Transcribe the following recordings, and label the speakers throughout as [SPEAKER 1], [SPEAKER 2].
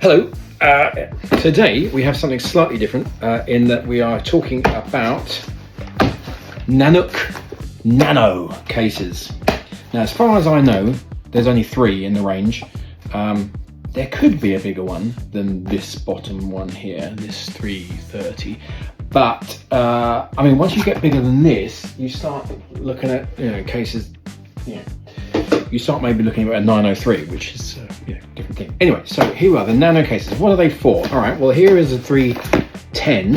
[SPEAKER 1] Hello. Today we have something slightly different in that we are talking about Nanuk Nano cases. Now, as far as I know, there's only 3 in the range. There could be a bigger one than this bottom one here, this 330. But I mean, once you get bigger than this, you start looking at cases. You start maybe looking at a 903, which is different thing. Anyway, so here we are, the nano cases. What are they for? All right, well, here is a 310.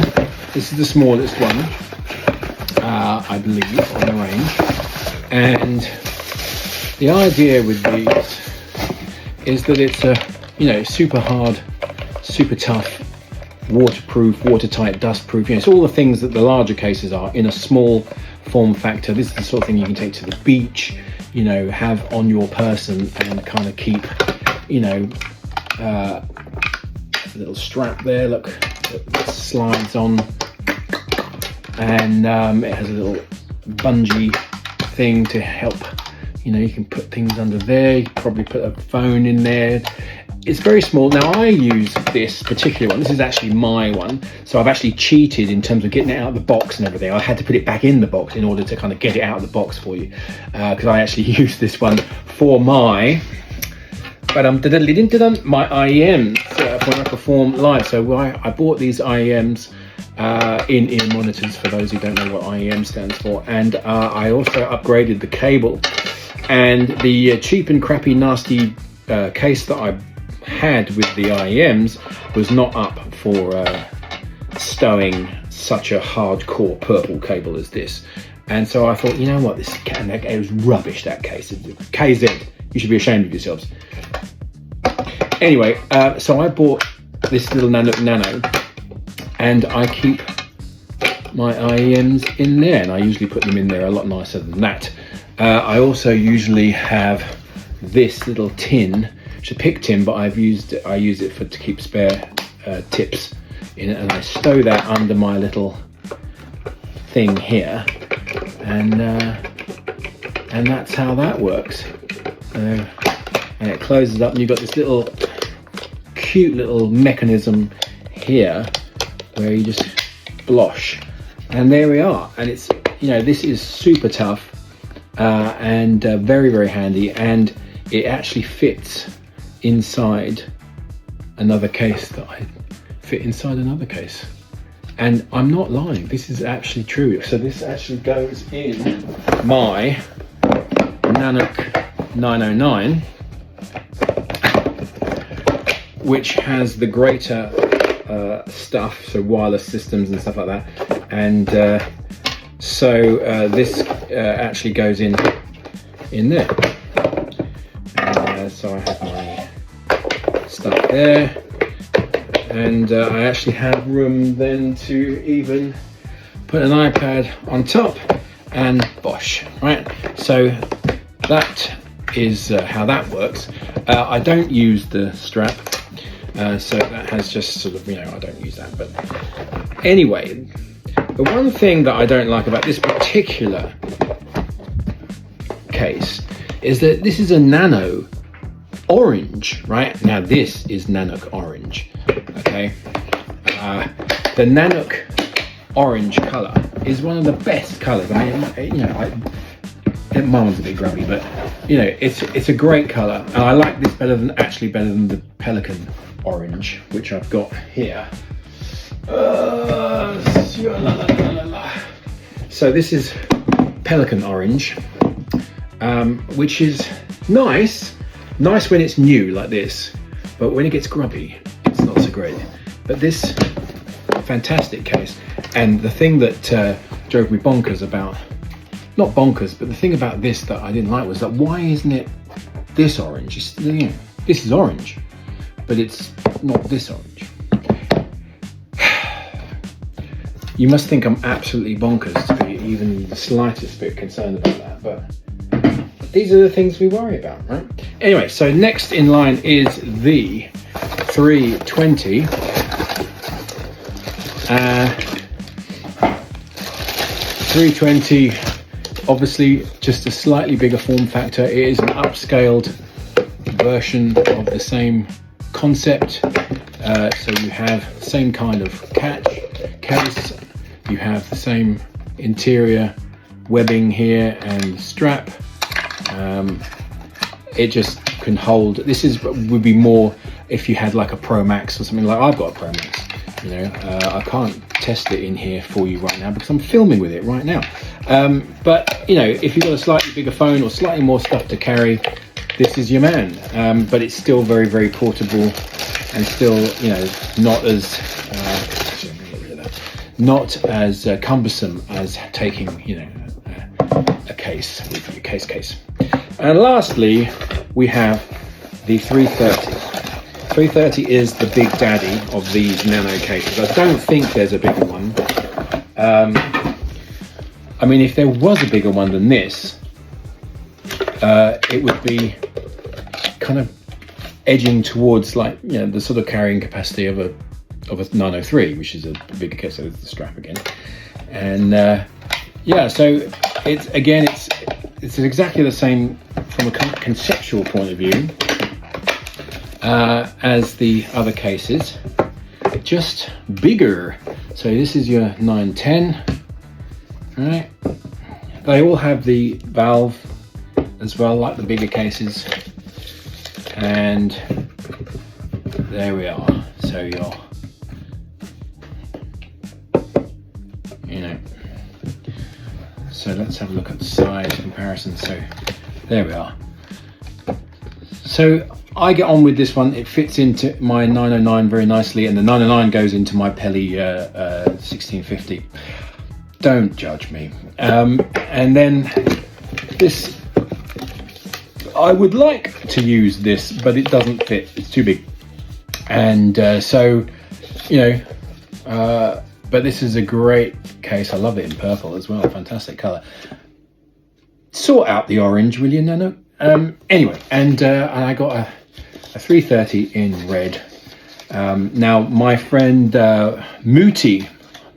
[SPEAKER 1] This is the smallest one, I believe, on the range. And the idea with these is that it's a super hard, super tough, waterproof, watertight, dustproof. It's all the things that the larger cases are in a small form factor. This is the sort of thing you can take to the beach, have on your person and kind of keep, a little strap there, look, that slides on, and it has a little bungee thing to help, you can put things under there, you can probably put a phone in there. It's very small. Now, I use this particular one. This is actually my one. So I've actually cheated in terms of getting it out of the box and everything. I had to put it back in the box in order to kind of get it out of the box for you. Because I actually used this one for my IEMs when I perform live. So I bought these IEMs in-ear monitors, for those who don't know what IEM stands for. And I also upgraded the cable. And the cheap and crappy nasty case that I had with the IEMs was not up for stowing such a hardcore purple cable as this. And so I thought, you know what, it was rubbish, that case. KZ, you should be ashamed of yourselves. Anyway, so I bought this little Nanuk Nano, and I keep my IEMs in there, and I usually put them in there a lot nicer than that. I also usually have this little tin. It's a pick tin, but I use it to keep spare tips in it, and I stow that under my little thing here, and that's how that works. And it closes up, and you've got this little cute little mechanism here where you just blosh, and there we are. And it's this is super tough and very, very handy, and it actually fits inside another case that I fit inside another case. And I'm not lying, this is actually true. So this actually goes in my Nanuk 909, which has the greater stuff, so wireless systems and stuff like that. And so this actually goes in there. So I have my stuff there, and I actually have room then to even put an iPad on top, and bosh, right? So that is how that works. I don't use the strap, so that has just sort of, I don't use that. But anyway, the one thing that I don't like about this particular case is that this is a nano orange, right? Now this is Nanuk orange, okay? The Nanuk orange color is one of the best colors. I mean, my one's a bit grubby, but it's a great color, and I like this better than the Pelican orange, which I've got here. So this is Pelican orange, which is nice when it's new like this, but when it gets grubby, it's not so great. But this fantastic case, and the thing that drove me bonkers about, not bonkers, but the thing about this that I didn't like was that why isn't it this orange? This is orange, but it's not this orange. You must think I'm absolutely bonkers to be even the slightest bit concerned about that, but these are the things we worry about, right? Anyway, so next in line is the 320. 320, obviously just a slightly bigger form factor. It is an upscaled version of the same concept. So you have the same kind of case, you have the same interior webbing here and strap. It just can hold. This would be more if you had like a Pro Max or something. Like I've got a Pro Max, you know. I can't test it in here for you right now because I'm filming with it right now. But you know, if you've got a slightly bigger phone or slightly more stuff to carry, this is your man. But it's still very, very portable and still, you know, not as cumbersome as taking, you know, a case with your case. And lastly, we have the 330. 330 is the big daddy of these Nano cases. I don't think there's a bigger one. I mean, if there was a bigger one than this, it would be kind of edging towards, like, you know, the sort of carrying capacity of a Nano 3, which is a bigger case. So there's the strap again, and yeah. So it's exactly the same from a conceptual point of view as the other cases, just bigger. So this is your 910, right? They all have the valve as well, like the bigger cases, and there we are. So you're, you know, so let's have a look at the size comparison. So there we are. So I get on with this one. It fits into my 909 very nicely, and the 909 goes into my Peli 1650. Don't judge me. And then this, I would like to use this, but it doesn't fit. It's too big. And so, you know, but this is a great case. I love it in purple as well. Fantastic color. Sort out the orange, will you, Nano? Anyway, and I got a 330 in red. Now, my friend Mooty,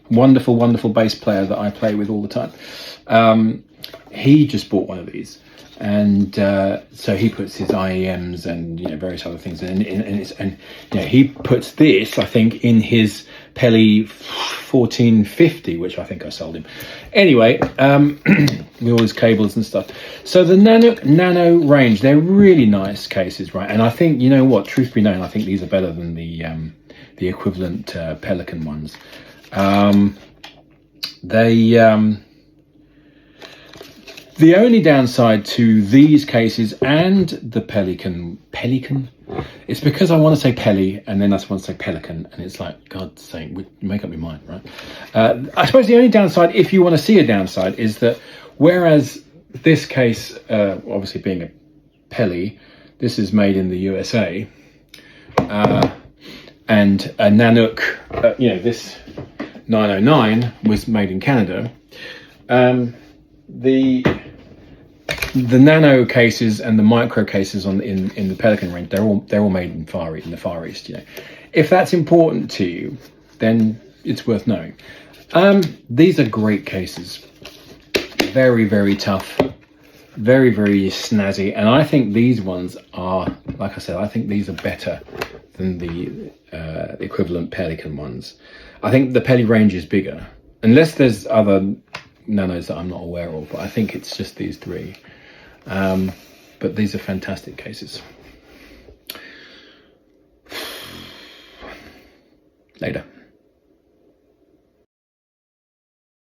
[SPEAKER 1] wonderful bass player that I play with all the time, he just bought one of these, and so he puts his IEMs and, you know, various other things in, and you know, he puts this, I think, in his Peli 1450, which I think I sold him. Anyway, with all his cables and stuff. So the Nanuk Nano range, they're really nice cases, right? And I think, you know what, truth be known, I think these are better than the equivalent Pelican ones. The only downside to these cases and the Pelican, it's because I want to say Peli and then I want to say Pelican, and it's like, God's sake, make up your mind, right? I suppose the only downside, if you want to see a downside, is that whereas this case, obviously being a Peli, this is made in the USA, and a Nanuk, you know, this 909 was made in Canada. The nano cases and the micro cases in the Pelican range, they're all made in the Far East. You know, if that's important to you, then it's worth knowing. These are great cases, very tough, very snazzy, and I think these ones are, like I said, I think these are better than the equivalent Pelican ones. I think the Peli range is bigger, unless there's other nanos that I'm not aware of, but I think it's just these three. But these are fantastic cases. Later.